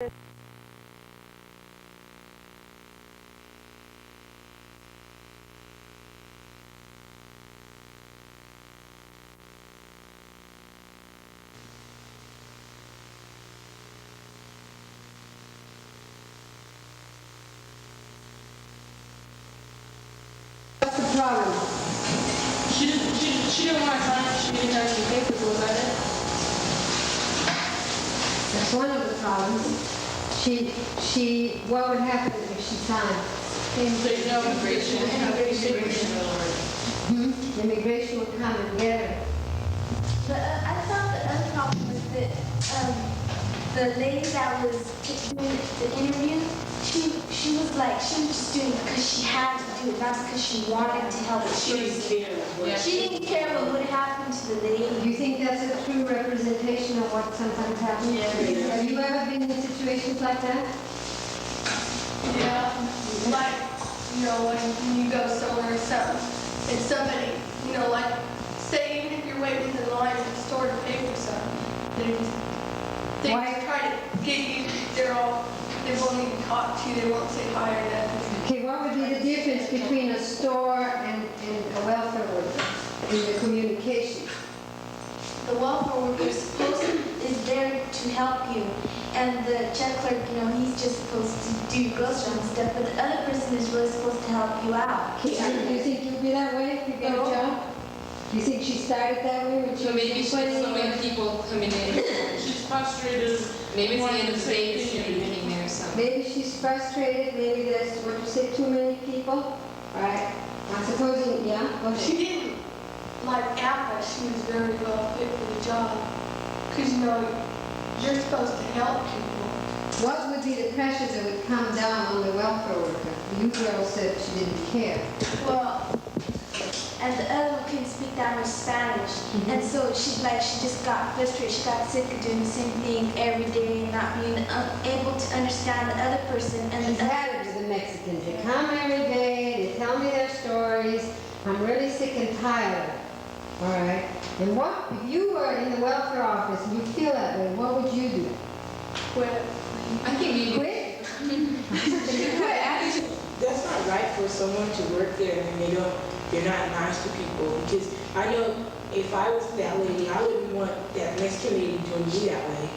What's the problem? She didn't want to sign it. She didn't have any papers. Was that it? That's one of the problems. What would happen if she signed? Immigration. Immigration would come and get her. I thought the other problem was that the lady that was doing the interview, she was just doing it because she had to do it, not because she wanted to help. She didn't care what would happen to the lady. Do you think that's a true representation of what sometimes happens? Yeah. Have you ever been in situations like that? Yeah, like, when you go somewhere or something, and somebody, say even if you're waiting in line at the store to pay for something, they try to get you, they won't even talk to you, they won't say hi or nothing. Okay, what would be the difference between a store and a welfare worker in the communication? The welfare worker is there to help you, and the check clerk, he's just supposed to do groceries and stuff, but the other person is really supposed to help you out. Okay, do you think you'll be that way if you get a job? Do you think she started that way when she So maybe was she has so many people coming in. She's frustrated. Maybe it's the end of the day that she'll be getting there or something. Maybe she's frustrated, maybe there's, what you say, too many people, right? I'm supposing, yeah, go ahead. She didn't act like she was very well fit for the job, because you're supposed to help people. What would be the pressures that would come down on the welfare worker? You girl said she didn't care. Well, and the other one couldn't speak that much Spanish, and so she just got frustrated. She got sick of doing the same thing every day and not being able to understand the other person. And She's had it with the Mexicans. They come every day, they tell me their stories. I'm really sick and tired. All right. And what, if you were in the welfare office and you feel that way, what would you do? Quit. I think maybe. Quit? That's not right for someone to work there and they're not nice to people, because I know if I was that lady, I wouldn't want that Mexican lady doing me that way.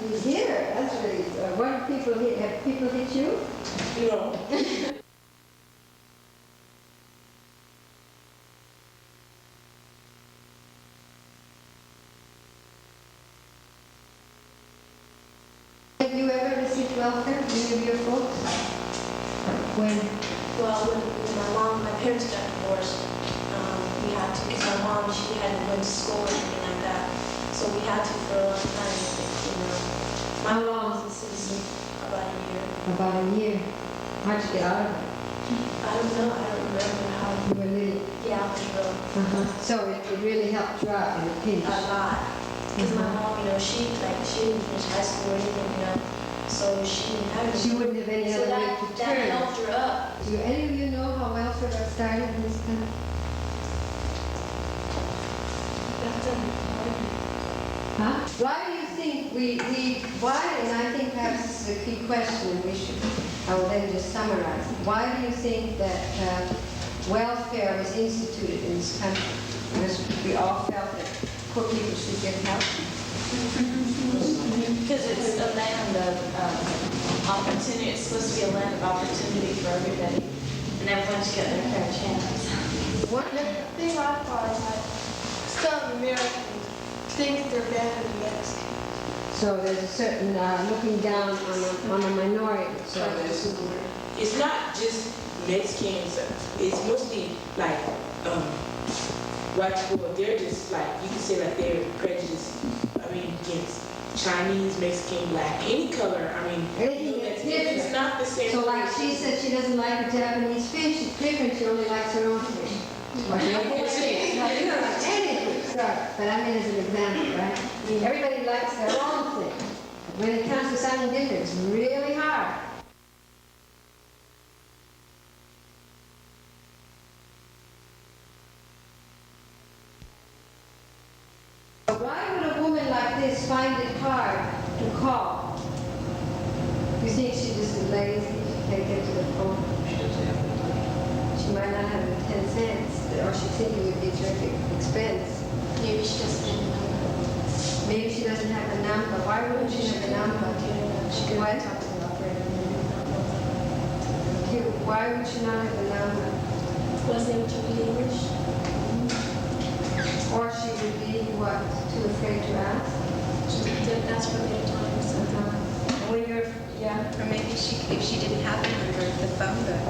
You hear it. That's really, what do people hit? Have people hit you? No. Have you ever received welfare, any of your folks? When? well, when my parents got divorced, we had to, because my mom, she hadn't went to school or anything like that, so we had to for a long time. My mom was a citizen about a year. About a year. How'd you get out of it? I don't know. I don't remember how. You were really... Yeah, I was real. So it really helped you out in a pinch. A lot. Because my mom, she didn't finish high school or anything, so she didn't have anything. She wouldn't have any So other way to that turn. helped her up. Do any of you know how welfare got started in this country? Huh? Why do you think why, and I think perhaps this is a key question, I will then just summarize. Why do you think that welfare was instituted in this country? Because we all felt that poor people should get help. Because it's a land of opportunity. It's supposed to be a land of opportunity for everybody, and everyone should get their fair chance. What? The thing I find is that some Americans think they're better than Mexicans. So there's a certain looking down on a minority. So It's not just Mexicans. It's mostly white people. They're just you can say they're prejudiced. Against Chinese, Mexican, black, any color. It's not the same. So she said she doesn't like the Japanese fish. It's different. She only likes her own fish. Well, you don't like anything. Sorry. But as an example, right? Everybody likes their own thing. When it comes to something different, it's really hard. just find it hard to call? You think she's just lazy? She can't get to the phone? She might not have the 10 cents, or she thinks it would be a terrific expense. Maybe she doesn't have a number. Maybe she doesn't have a number. Why wouldn't she have a number? She could What? talk to the operator. Why would she not have a number? Was they able to read English? Or she would be, what, too afraid to ask? That's what they're telling us. When you're, yeah. Or maybe if she didn't have a number, the phone book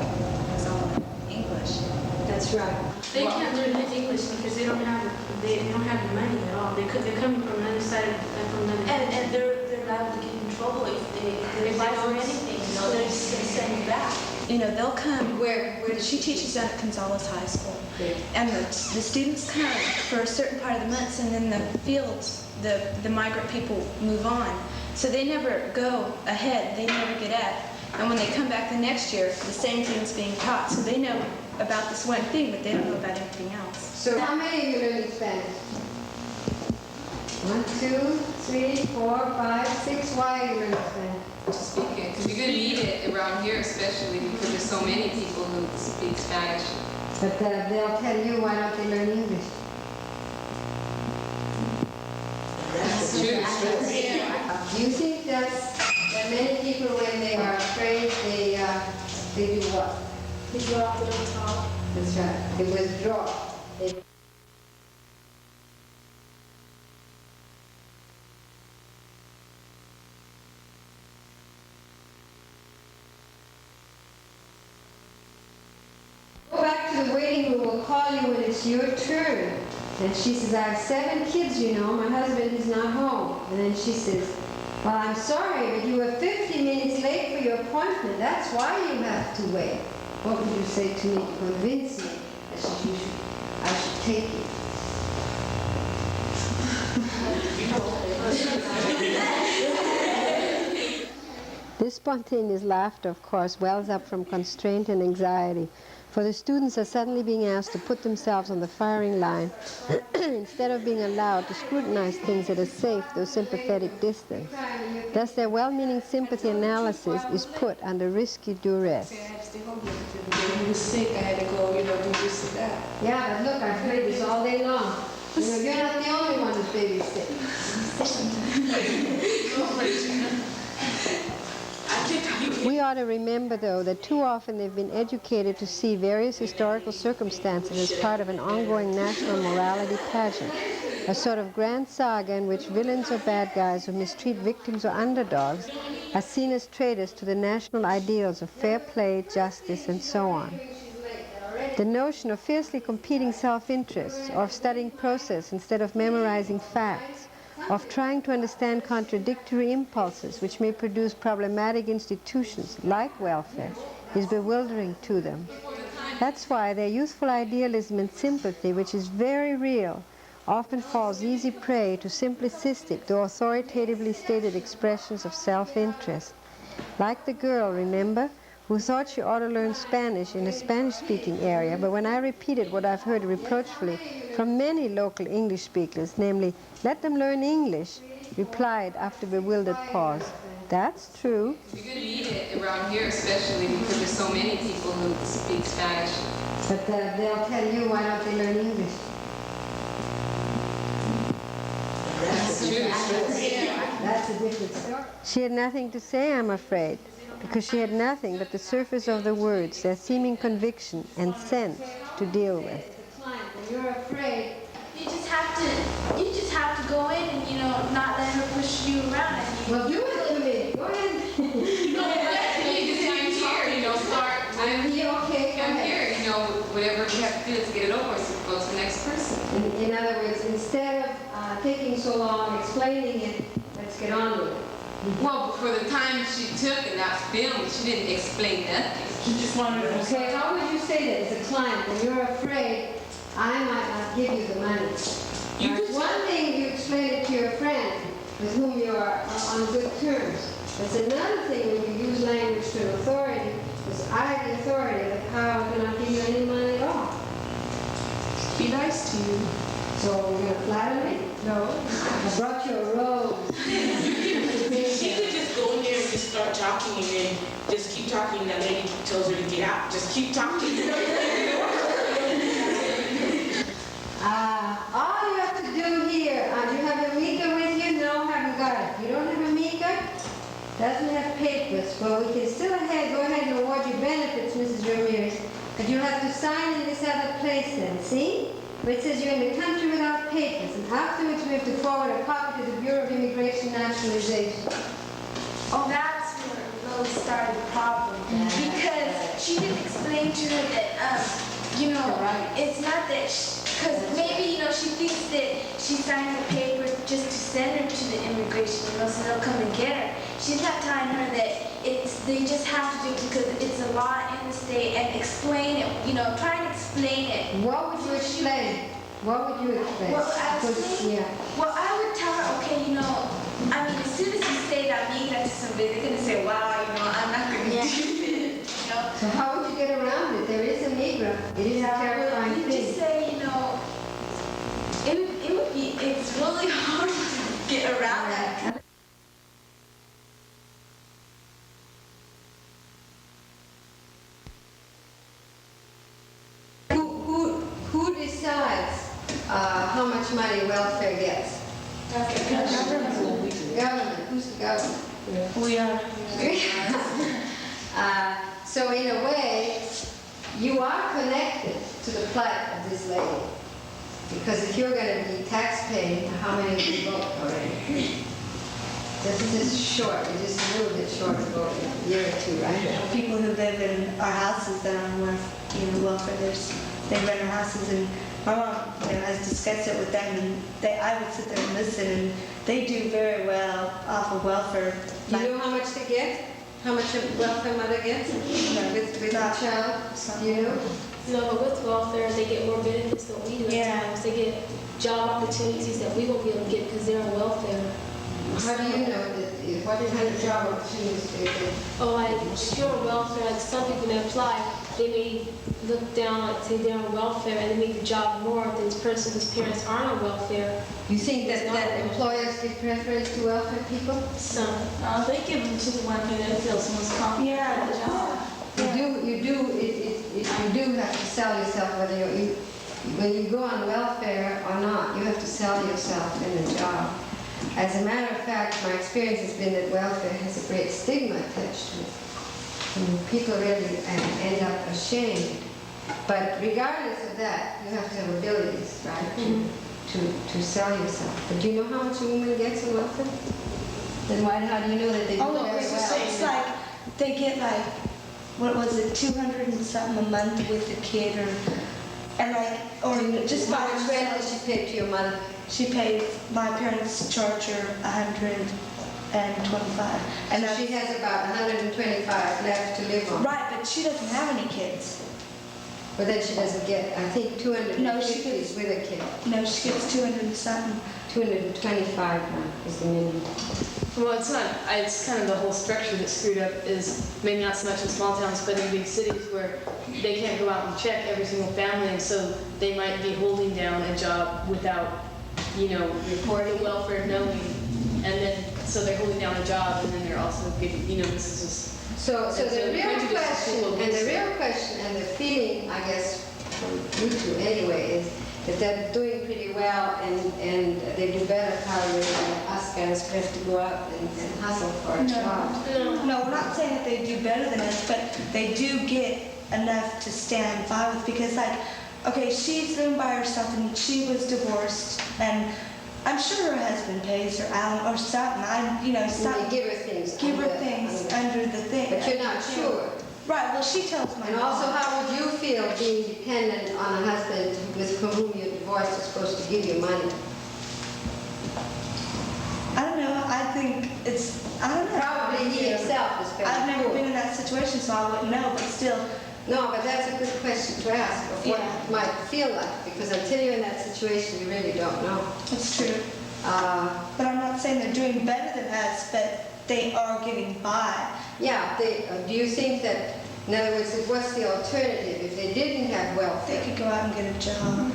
was all in English. That's right. They can't learn English because they don't have the money at all. They're coming from another side from another. And they're liable to get in trouble if they apply for anything, you know, they're just gonna send you back. You know, they'll come. Where She teaches down at Gonzales High School, and the students come for a certain part of the months, and then the fields, the migrant people move on. So they never go ahead. They never get at. And when they come back the next year, the same thing's being taught. So they know about this one thing, but they don't know about anything else. So how many of you learning Spanish? 1, 2, 3, 4, 5, 6. Why are you learning Spanish? To speak it, because you're going to need it around here, especially because there's so many people who speak Spanish. But they'll tell you, why don't they learn English? That's true. Do you think that many people, when they are afraid, they do what? They drop it on top. That's right. They withdraw. Go back to the waiting room. We'll call you when it's your turn. And she says, I have 7 kids, you know. My husband is not home. And then she says, well, I'm sorry, but you were 50 minutes late for your appointment. That's why you have to wait. What would you say to me to convince me that I should take it? This spontaneous laughter, of course, wells up from constraint and anxiety, for the students are suddenly being asked to put themselves on the firing line instead of being allowed to scrutinize things at a safe, though sympathetic distance. Thus, their well-meaning sympathy analysis is put under risky duress. I had to stay home because he was sick. I had to go, do this and that. Yeah, but look, I've heard this all day long. You're not the only one who's babysitting. We ought to remember, though, that too often they've been educated to see various historical circumstances as part of an ongoing national morality pageant, a sort of grand saga in which villains or bad guys who mistreat victims or underdogs are seen as traitors to the national ideals of fair play, justice, and so on. The notion of fiercely competing self-interests, or of studying process instead of memorizing facts, of trying to understand contradictory impulses which may produce problematic institutions like welfare, is bewildering to them. That's why their youthful idealism and sympathy, which is very real, often falls easy prey to simplicistic, though authoritatively stated expressions of self-interest. Like the girl, remember, who thought she ought to learn Spanish in a Spanish-speaking area, but when I repeated what I've heard reproachfully from many local English speakers, namely, let them learn English, replied after a bewildered pause, that's true. You're going to need it around here, especially because there's so many people who speak Spanish. But they'll tell you, why don't they learn English? That's true. That's a different story. She had nothing to say, I'm afraid, because she had nothing but the surface of the words, their seeming conviction and sense to deal with. When you're afraid, You just have to go in and not let her push you around. well, do it to me. Go ahead. I'm here, okay, go Come ahead. here, whatever you have to do to get it over, so go to the next person. In other words, instead of taking so long explaining it, let's get on with it. Well, for the time she took in that film, she didn't explain nothing. She just wanted to Okay, how would you say that as a client? When you're afraid, I might not give you the money. Now, it's one thing you explain it to your friend with whom you are on good terms. It's another thing when you use language to an authority, because I have the authority of the power to not give you any money at all. Be nice to you. So you're going to flatter me? No. I brought you a rose. She could just go in there and just start talking and then just keep talking and that lady tells her to get out. Just keep talking. All you have to do here, do you have your meter with you? No, haven't got it. You don't have a meter? Doesn't have papers. Well, we can still go ahead and award you benefits, Mrs. Ramirez. But you have to sign in this other place then, see? Where it says you're in the country without papers. And afterwards we have to forward a copy to the Bureau of Immigration Nationalization. Oh, that's where it really started the problem. Because she didn't explain to her that, it's not that, because maybe, she thinks that she signed the paper just to send her to the immigration, so they'll come and get her. She's not telling her that they just have to do it because it's a law in the state and explain it, try and explain it. What would you explain? What would you explain? Well, I would tell her, okay, as soon as you say that migra to somebody, they're going to say, wow, I'm not going to do this, So how would you get around it? There is a migra. It is a terrifying you thing. just say, it's really hard to get around that. Who decides how much money welfare gets? Government. Who's the government? We are. So in a way, you are connected to the plight of this lady. Because if you're going to be tax-paying, how many of you vote already? This is short, it's just a little bit short of voting, a year or two, right? People who live in our houses that are on welfare, they rent our houses, and my mom has discussed it with them, and I would sit there and listen, and they do very well off of welfare. Do you know how much they get? How much a welfare mother gets with a child? You know? No, but with welfare, they get more benefits than we do at times. They get job opportunities that we won't be able to get because they're on welfare. How do you know that? What kind of job opportunities do you get? Oh, like if you're on welfare, like some people that apply, they may look down, like say they're on welfare, and they make the job more than this person whose parents aren't on welfare. You think that employers give preference to welfare people? Some. They give them to the one who they feels most comfortable for the job. You do have to sell yourself whether when you go on welfare or not, you have to sell yourself in the job. As a matter of fact, my experience has been that welfare has a great stigma attached to it. And people really end up ashamed. But regardless of that, you have to have abilities, right, to sell yourself. But do you know how much a woman gets on welfare? Then how do you know that they do very well? It's like they get what was it, 200 and something a month with the kid, or just by How much rent does herself. she pay to your mother? She pays, my parents charge her 125. And So she has about 125 left to live on. right, but she doesn't have any kids. But then she doesn't get, I think, 250 No, she is with a kid. No, she gets 200 and something. 225 now is the minimum. Well, it's not, it's kind of the whole structure that's screwed up is maybe not so much in small towns, but in big cities where they can't go out and check every single family, and so they might be holding down a job without, reporting welfare knowing, and then, so they're holding down a job, and then they're also getting, this is just. So And the so real prejudice is question, people and the against real question, and the feeling, I guess, from you two anyway, is that they're doing pretty well, and they do better probably than us guys who have to go out and hustle for a job. No, we're not saying that they do better than us, but they do get enough to stand and fight with, because okay, she's living by herself and she was divorced, and I'm sure her husband pays her out or something. You Something. give her things. Give her under- things under- under the thing. But you're not sure. Right, well, she tells my And mom. also, how would you feel being dependent on a husband with whom you're divorced is supposed to give you money? I don't know, I think I don't know. Probably he himself is very I've never poor. been in that situation, so I wouldn't know, but still, No, but that's a good question to ask, of what Yeah. it might feel like, because until you're in that situation, you really don't know. it's true. But I'm not saying they're doing better than us, but they are getting by. Yeah, do you think that, in other words, what's the alternative if they didn't have They welfare? could go out and get a job.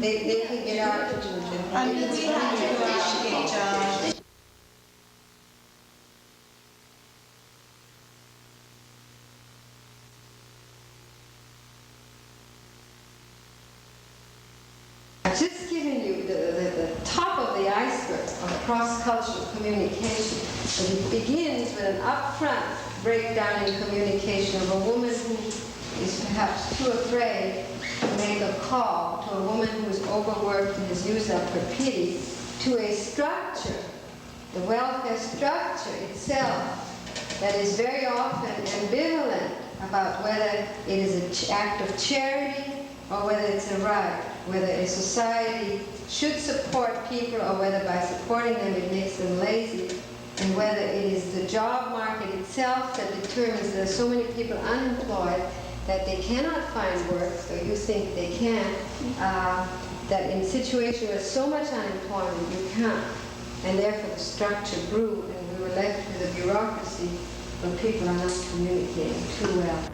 They can get out to do I mean, we have to go out and get jobs. I've just given you the top of the iceberg of cross-cultural communication. And it begins with an upfront breakdown in communication of a woman who is perhaps too afraid to make a call, to a woman who is overworked and has used up her pity, to a structure, the welfare structure itself, that is very often ambivalent about whether it is an act of charity or whether it's a right, whether a society should support people or whether by supporting them it makes them lazy, and whether it is the job market itself that determines there are so many people unemployed that they cannot find work, so you think they can, that in situations with so much unemployment you can't, and therefore the structure grew and we were left with a bureaucracy where people are not communicating too well.